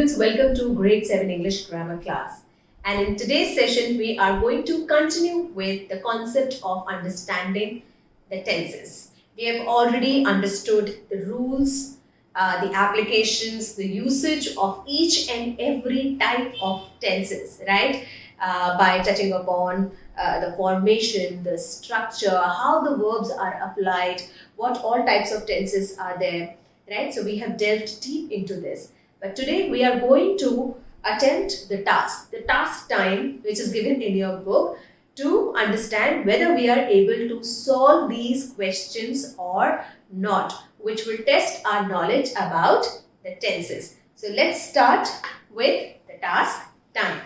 students, welcome to grade 7 English grammar class. And in today's session, we are going to continue with the concept of understanding the tenses. We have already understood the rules, the applications, the usage of each and every type of tenses, right? By touching upon the formation, the structure, how the verbs are applied, what all types of tenses are there, right? So we have delved deep into this. But today we are going to attempt the task time which is given in your book to understand whether we are able to solve these questions or not, which will test our knowledge about the tenses. So let's start with the task time.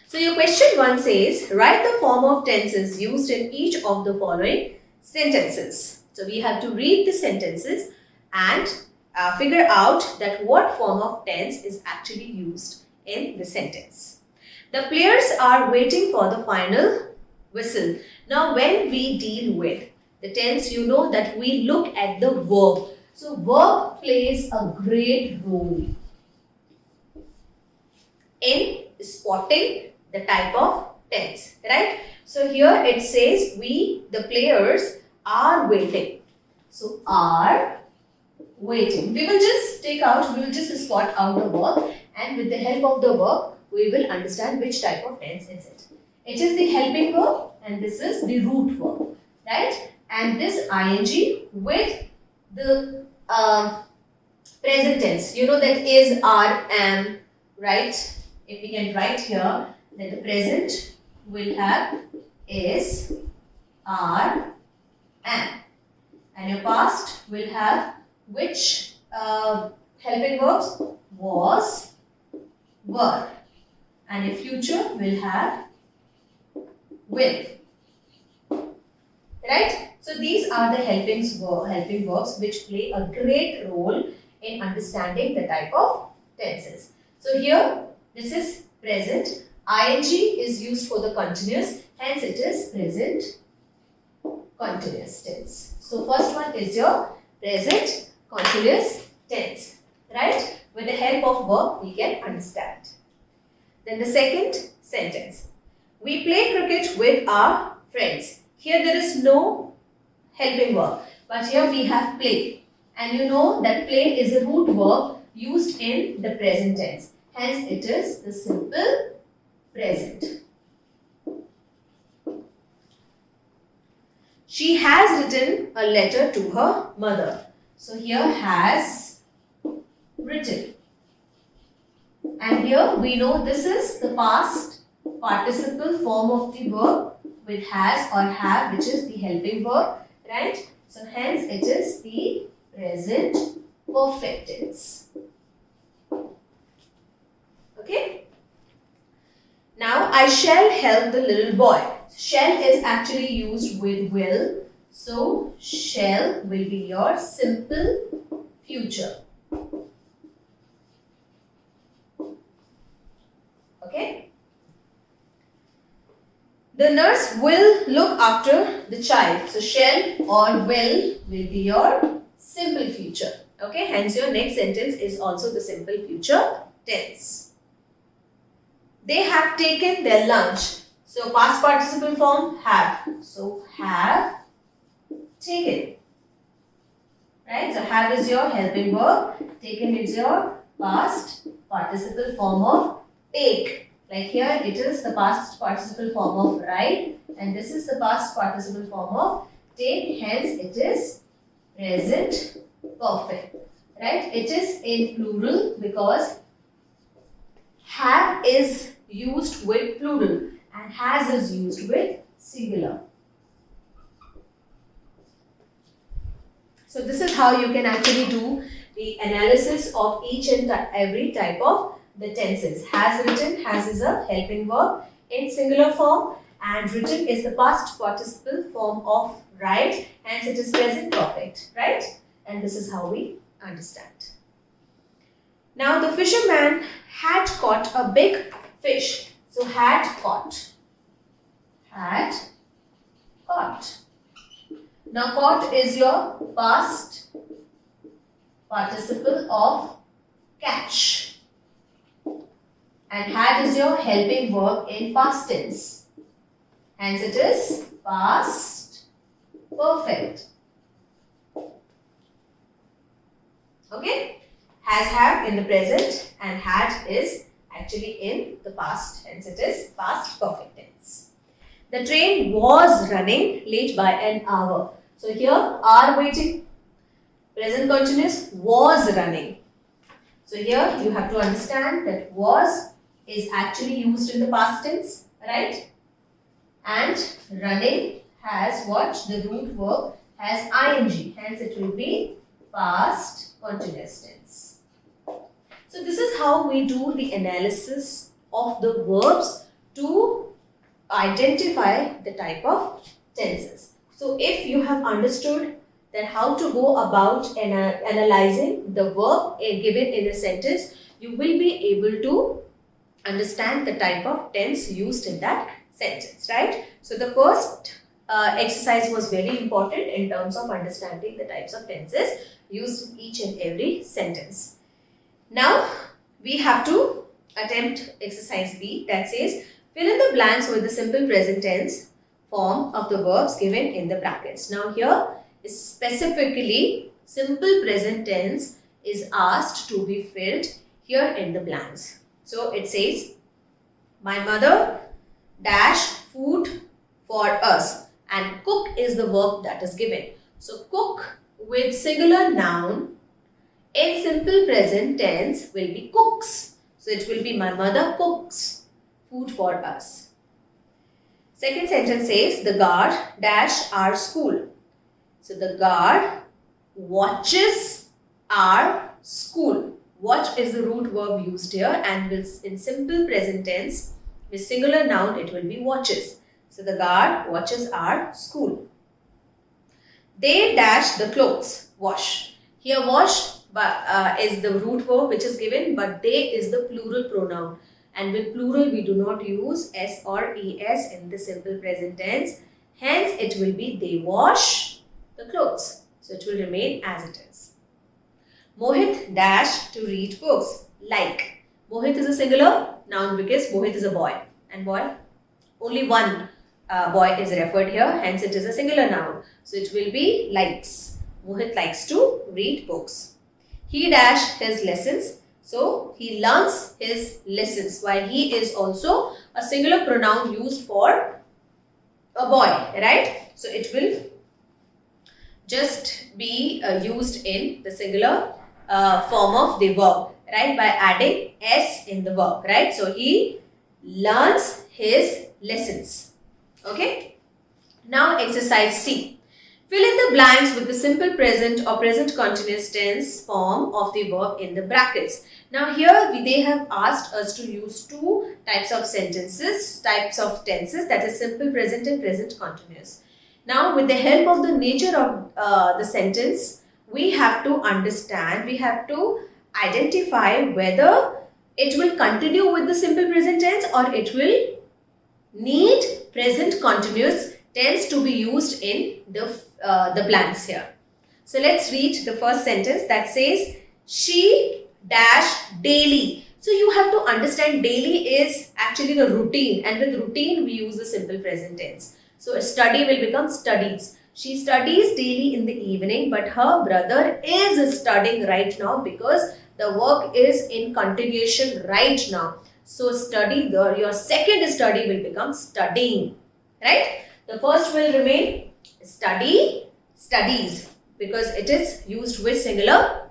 So your question 1 says, write the form of tenses used in each of the following sentences. So we have to read the sentences and figure out that what form of tense is actually used in the sentence. The players are waiting for the final whistle. Now when we deal with the tense, you know that we look at the verb. So verb plays a great role in spotting the type of tense, right? So here it says the players are waiting. So are waiting. We will just spot out the verb, and with the help of the verb, we will understand which type of tense is it. It is the helping verb and this is the root verb, right? And this ing with the present tense, you know that is, are, am, right? If we can write here that the present will have is, are, am, and your past will have which helping verbs? Was, were, and your future will have will, right? So these are the helping verbs which play a great role in understanding the type of tenses. So here this is present, ing is used for the continuous, hence it is present continuous tense. So first one is your present continuous tense, right? With the help of verb, we can understand. Then the second sentence. We play cricket with our friends. Here there is no helping verb, but here we have play. And you know that play is a root verb used in the present tense. Hence it is the simple present. She has written a letter to her mother. So here has written. And here we know this is the past participle form of the verb with has or have, which is the helping verb, right? So hence it is the present perfect tense. Okay? Now I shall help the little boy. Shall is actually used with will. So shall will be your simple future. Okay? The nurse will look after the child. So shall or will be your simple future. Okay? Hence your next sentence is also the simple future tense. They have taken their lunch. So past participle form have. So have taken. Right? So have is your helping verb. Taken is your past participle form of take. Like here it is the past participle form of ride, and this is the past participle form of take. Hence it is present perfect. Right? It is in plural because have is used with plural and has is used with singular. So this is how you can actually do the analysis of each and every type of the tenses. Has written, has is a helping verb in singular form, and written is the past participle form of write, hence it is present perfect, right? And this is how we understand. Now the fisherman had caught a big fish. So had caught. Had caught. Now caught is your past participle of catch. and had is your helping verb in past tense. Hence it is past perfect. Okay? Has, have in the present and had is actually in the past. Hence it is past perfect tense. The train was running late by an hour. So here are waiting. Present continuous was running. So here you have to understand that was is actually used in the past tense, right? And running has what? The root verb has ing. Hence it will be past continuous tense. So this is how we do the analysis of the verbs to identify the type of tenses. So if you have understood that how to go about analyzing the verb given in a sentence, you will be able to understand the type of tense used in that sentence, right? So the first exercise was very important in terms of understanding the types of tenses used in each and every sentence. Now we have to attempt exercise B, that says fill in the blanks with the simple present tense form of the verbs given in the brackets. Now here is specifically simple present tense is asked to be filled here in the blanks. So it says, my mother dash food for us, and cook is the verb that is given. So cook with singular noun in simple present tense will be cooks. So it will be my mother cooks food for us. Second sentence says the guard dash our school. So the guard watches our school. Watch is the root verb used here, and in simple present tense with singular noun it will be watches. So the guard watches our school. They dash the clothes. Wash. Here wash is the root verb which is given, but they is the plural pronoun. And with plural we do not use s or es in the simple present tense. Hence it will be they wash the clothes. So it will remain as it is. Mohit dash to read books. Like. Mohit is a singular noun because Mohit is a boy. And boy, only one boy is referred here. Hence it is a singular noun. So it will be likes. Mohit likes to read books. He dash his lessons. So he learns his lessons, while he is also a singular pronoun used for a boy, right? So it will just be used in the singular form of the verb, right? By adding s in the verb, right? So he learns his lessons. Okay. Now exercise C. Fill in the blanks with the simple present or present continuous tense form of the verb in the brackets. Now here they have asked us to use two types of sentences, types of tenses, that is simple present and present continuous. Now with the help of the nature of the sentence, we have to understand, we have to identify whether it will continue with the simple present tense or it will need present continuous tense to be used in the blanks here. So let's read the first sentence that says she dash daily. So you have to understand daily is actually the routine, and with routine we use the simple present tense. So study will become studies. She studies daily in the evening, but her brother is studying right now because the work is in continuation right now. So study, your second study will become studying, right? The first will remain study, studies, because it is used with singular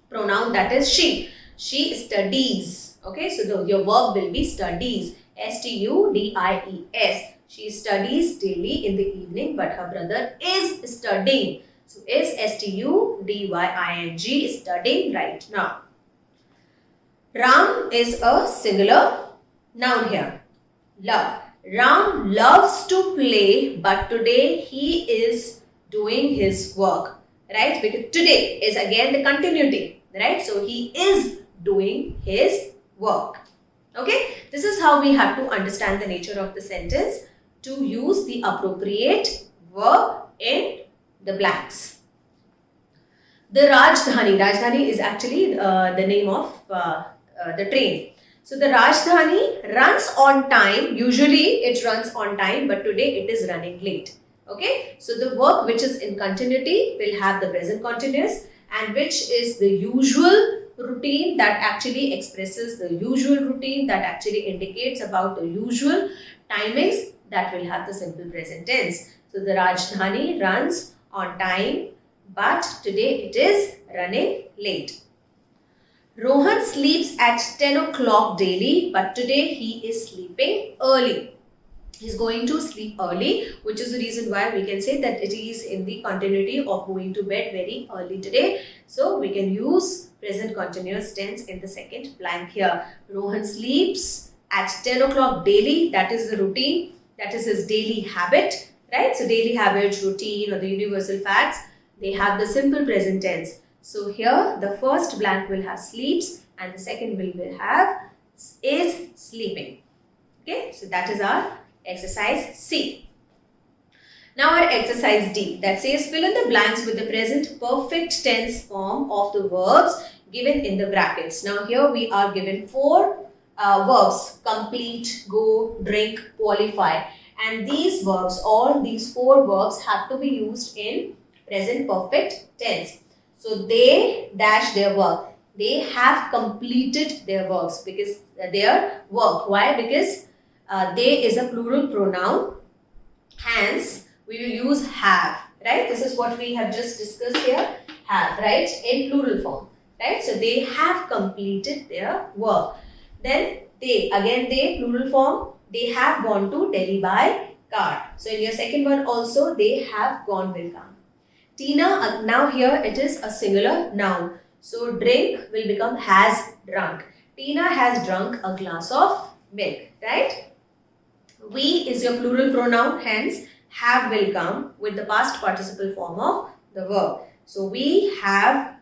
pronoun, that is she. She studies. Okay, so your verb will be studies. S-T-U-D-I-E-S. She studies daily in the evening, but her brother is studying. So is S-T-U-D-Y-I-N-G, studying right now. Ram is a singular noun here. Love. Ram loves to play, but today he is doing his work, right? Because today is again the continuity, right? So he is doing his work. Okay, this is how we have to understand the nature of the sentence to use the appropriate verb in the blanks. The Rajdhani is actually the name of the train. So the Rajdhani runs on time. Usually it runs on time, but today it is running late. Okay, so the verb which is in continuity will have the present continuous, and which is the usual routine that actually expresses the usual routine, that actually indicates about the usual timings, that will have the simple present tense. So the Rajdhani runs on time, but today it is running late. Rohan sleeps at 10 o'clock daily, but today he is sleeping early. He's going to sleep early, which is the reason why we can say that it is in the continuity of going to bed very early today. So we can use present continuous tense in the second blank here. Rohan sleeps at 10 o'clock daily. That is the routine. That is his daily habit, right? So daily habits, routine, or the universal facts, they have the simple present tense. So here the first blank will have sleeps and the second will have is sleeping. Okay, so that is our exercise C. Now our exercise D, that says fill in the blanks with the present perfect tense form of the verbs given in the brackets. Now here we are given 4 verbs: complete, go, drink, qualify, and these verbs, all these 4 verbs have to be used in present perfect tense. So they dash their work. They have completed their works, because their work. Why? Because they is a plural pronoun. Hence, we will use have. Right? This is what we have just discussed here. Have, right? In plural form. Right? So they have completed their work. Then they, again they, plural form. They have gone to Delhi by car. So in your second one also, they have gone will come. Tina, now here it is a singular noun. So drink will become has drunk. Tina has drunk a glass of milk, right? We is your plural pronoun, hence have will come with the past participle form of the verb. So we have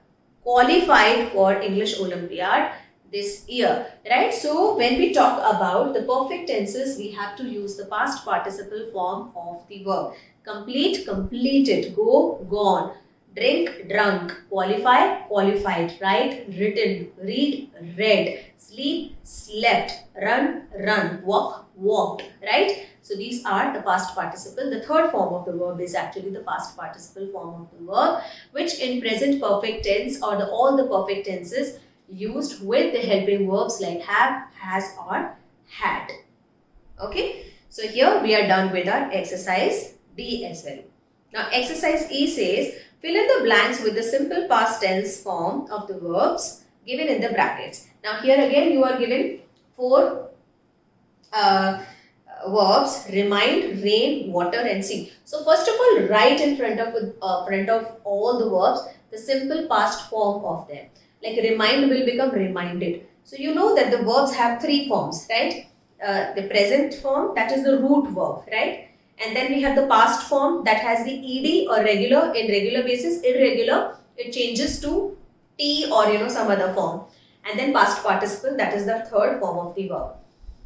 qualified for English Olympiad this year, right? So when we talk about the perfect tenses, we have to use the past participle form of the verb. Complete, completed, go, gone, drink, drunk, qualify, qualified, write, written, read, read, sleep, slept, run, run, walk, walked, right? So these are the past participle. The third form of the verb is actually the past participle form of the verb, which in present perfect tense or all the perfect tenses used with the helping verbs like have, has, or had. Okay, so here we are done with our exercise D as well. Now exercise E says fill in the blanks with the simple past tense form of the verbs given in the brackets. Now here again you are given 4 verbs: remind, rain, water, and see. So first of all, write in front of all the verbs the simple past form of them. Like remind will become reminded. So you know that the verbs have 3 forms, right? The present form, that is the root verb, right? And then we have the past form that has the ed or regular. In regular basis, irregular, it changes to t or some other form. And then past participle, that is the third form of the verb.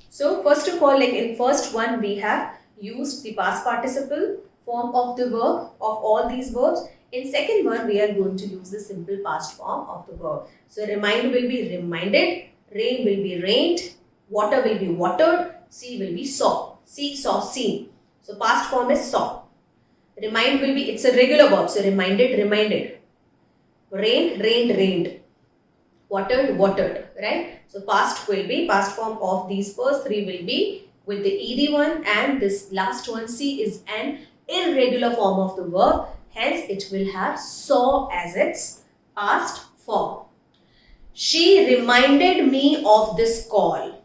So first of all, like in first one, we have used the past participle form of the verb of all these verbs. In second one, we are going to use the simple past form of the verb. So remind will be reminded, rain will be rained, water will be watered, see will be saw. See, saw, seen. So past form is saw. Remind will be, it's a regular verb. So reminded, reminded. Rain, rained, rained. Watered, watered. Right? So past will be, past form of these first 3 will be with the ed one, and this last one, see, is an irregular form of the verb. Hence it will have saw as its past form. She reminded me of this call.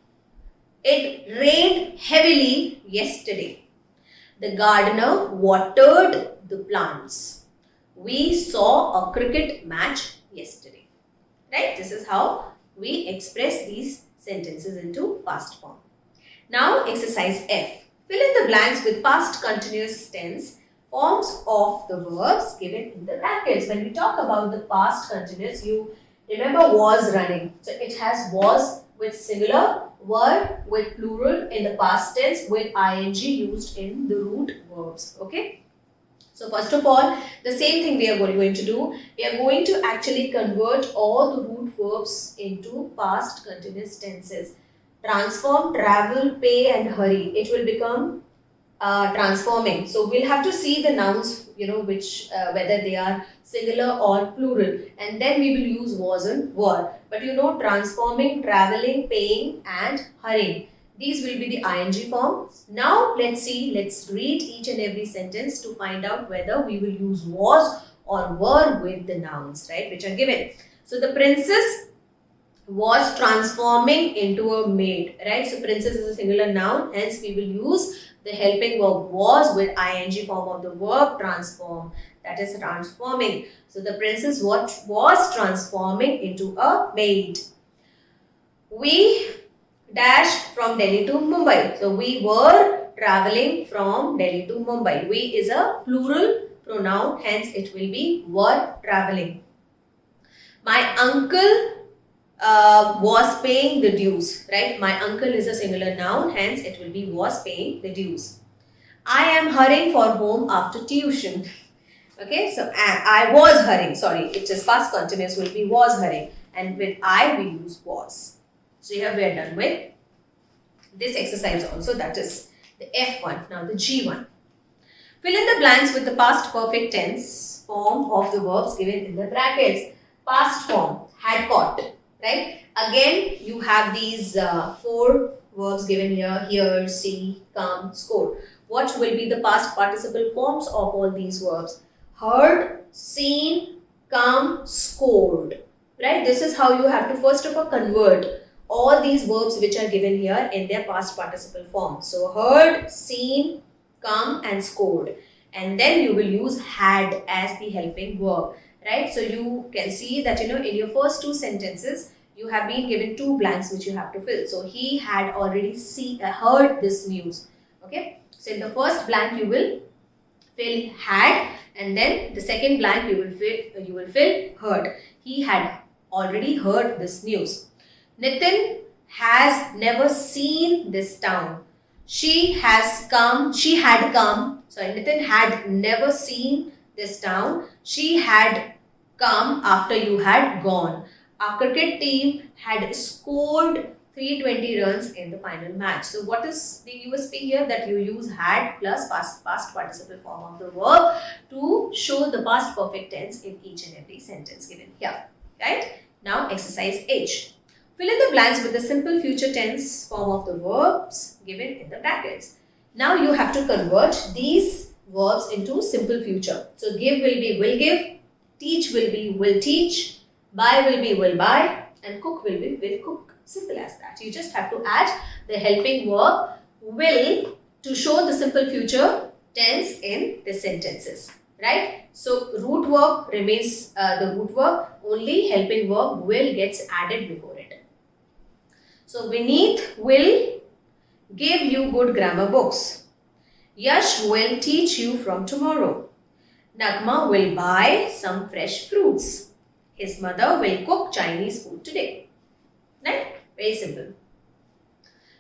It rained heavily yesterday. The gardener watered the plants. We saw a cricket match yesterday. Right? This is how we express these sentences into past form. Now exercise F. Fill in the blanks with past continuous tense forms of the verbs given in the brackets. When we talk about the past continuous, you remember was running. So it has was with singular, were with plural in the past tense with ing used in the root verbs. Okay. So first of all, the same thing we are going to do. We are going to actually convert all the root verbs into past continuous tenses. transform, travel, pay and hurry. It will become transforming. So we'll have to see the nouns, which whether they are singular or plural, and then we will use was and were. But transforming, traveling, paying and hurrying. These will be the ing forms. Now let's read each and every sentence to find out whether we will use was or were with the nouns, right, which are given. So the princess was transforming into a maid, right? So princess is a singular noun, hence we will use the helping verb was with ing form of the verb transform, that is transforming. So the princess was transforming into a maid. We dashed from Delhi to Mumbai. So we were traveling from Delhi to Mumbai. We is a plural pronoun, hence it will be were traveling. My uncle was paying the dues, right? My uncle is a singular noun, hence it will be was paying the dues. I am hurrying for home after tuition. Okay, so I was hurrying, sorry, it is past continuous, will be was hurrying, and with I we use was. So here we are done with this exercise also, that is the F1. Now the G1. Fill in the blanks with the past perfect tense form of the verbs given in the brackets. Past form, had caught, right? Again, you have these 4 verbs given here, hear, see, come, score. What will be the past participle forms of all these verbs? Heard, seen, come, scored, right? This is how you have to first of all convert all these verbs which are given here in their past participle form. So heard, seen, come and scored, and then you will use had as the helping verb, right? So you can see that in your first 2 sentences you have been given 2 blanks which you have to fill. So he had already heard this news. Okay, so in the first blank you will fill had, and then the second blank you will fill heard. He had already heard this news. Nitin has never seen this town. Nitin had never seen this town. She had come after you had gone. Our cricket team had scored 320 runs in the final match. So what is the USP here? That you use had plus past participle form of the verb to show the past perfect tense in each and every sentence given here. Right? Now exercise H. Fill in the blanks with the simple future tense form of the verbs given in the brackets. Now you have to convert these verbs into simple future. So give will be will give, teach will be will teach, buy will be will buy, and cook will be will cook. Simple as that. You just have to add the helping verb will to show the simple future tense in the sentences. Right? So root verb remains the root verb, only helping verb will gets added before it. So Vineet will give you good grammar books. Yash will teach you from tomorrow. Nagma will buy some fresh fruits. His mother will cook Chinese food today. Right? Very simple.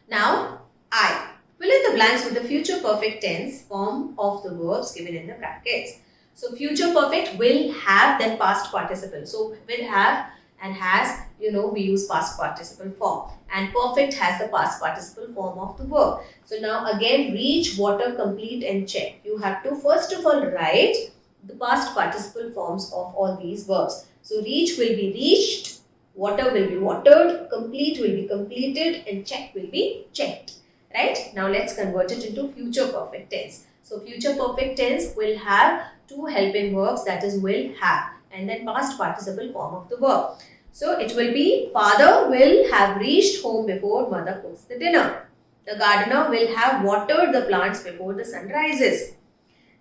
Now, I. Fill in the blanks with the future perfect tense form of the verbs given in the brackets. So, future perfect will have then past participle. So, will have and has, we use past participle form. And perfect has the past participle form of the verb. So, now again, reach, water, complete and check. You have to first of all write the past participle forms of all these verbs. So, reach will be reached, water will be watered, complete will be completed and check will be checked. Right? Now, let's convert it into future perfect tense. So, future perfect tense will have 2 helping verbs, that is will have, and then past participle form of the verb. So, it will be father will have reached home before mother cooks the dinner. The gardener will have watered the plants before the sun rises.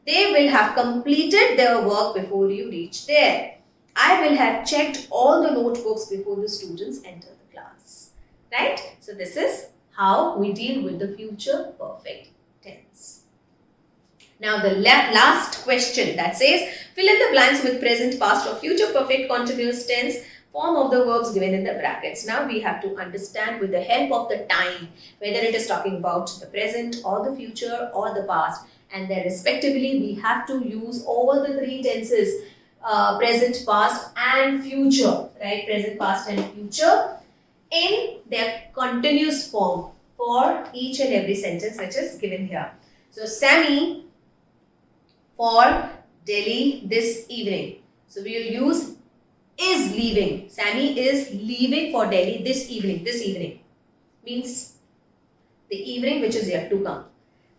They will have completed their work before you reach there. I will have checked all the notebooks before the students enter the class. Right? So, this is how we deal with the future perfect tense. Now, the last question that says, fill in the blanks with present, past or future perfect continuous tense form of the verbs given in the brackets. Now, we have to understand with the help of the time, whether it is talking about the present or the future or the past. And then respectively, we have to use all the 3 tenses, present, past and future, right? Present, past and future in their continuous form for each and every sentence which is given here. So Sammy for Delhi this evening. So we will use is leaving. Sammy is leaving for Delhi this evening. This evening means the evening which is yet to come,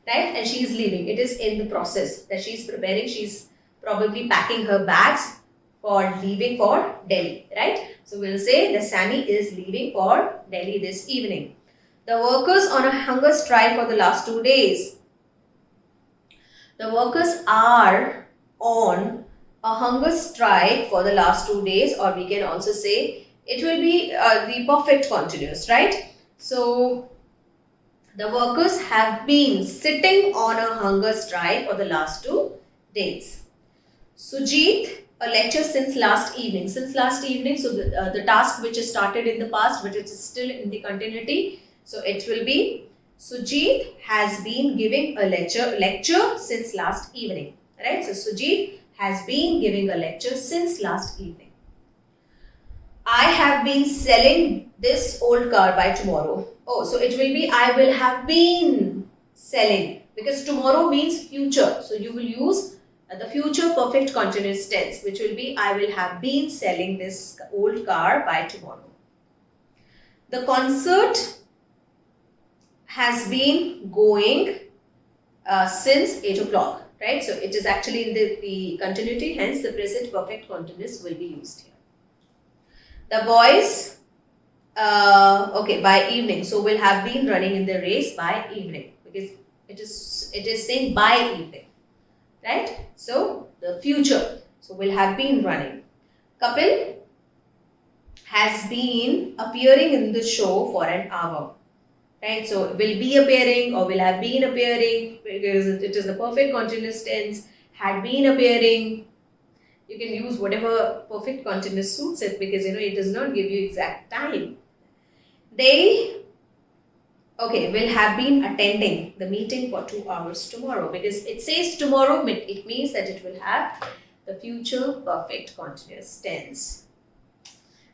right? And she is leaving. It is in the process that she is preparing. She is probably packing her bags for leaving for Delhi, right? So we'll say that Sammy is leaving for Delhi this evening. The workers on a hunger strike for the last 2 days. The workers are on a hunger strike for the last 2 days, or we can also say it will be the perfect continuous, right? So the workers have been sitting on a hunger strike for the last 2 days. Sujit, a lecture since last evening. Since last evening, so the task which is started in the past, but it is still in the continuity. So it will be Sujit has been giving a lecture since last evening. Right? So Sujit has been giving a lecture since last evening. I have been selling this old car by tomorrow. Oh, so it will be I will have been selling, because tomorrow means future. So you will use the future perfect continuous tense, which will be I will have been selling this old car by tomorrow. The concert has been going since 8 o'clock, right? So it is actually in the continuity, hence the present perfect continuous will be used here. The boys, okay, by evening, so will have been running in the race by evening, because it is saying by evening, right? So the future, so will have been running. Kapil has been appearing in the show for an hour. Right, so will be appearing or will have been appearing, because it is the perfect continuous tense. Had been appearing. You can use whatever perfect continuous suits it, because it does not give you exact time. They, okay, will have been attending the meeting for 2 hours tomorrow, because it says tomorrow, it means that it will have the future perfect continuous tense.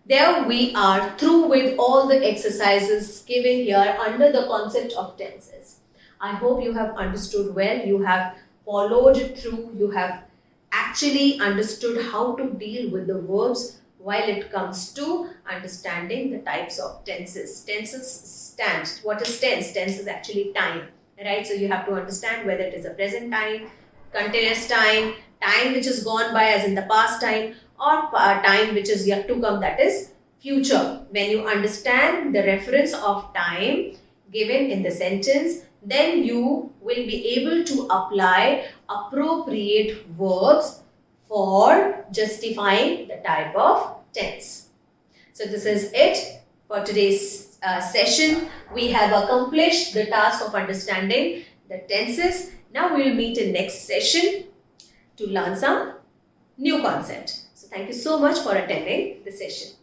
There we are through with all the exercises given here under the concept of tenses. I hope you have understood well, you have followed it through, you have actually understood how to deal with the verbs while it comes to understanding the types of tenses. Tenses stand. What is tense? Tense is actually time, right? So you have to understand whether it is a present time, continuous time, time which is gone by as in the past time, or time which is yet to come, that is future. When you understand the reference of time given in the sentence, then you will be able to apply appropriate verbs for justifying the type of tense. So this is it for today's session. We have accomplished the task of understanding the tenses. Now we will meet in next session to learn some new concept. So thank you so much for attending the session.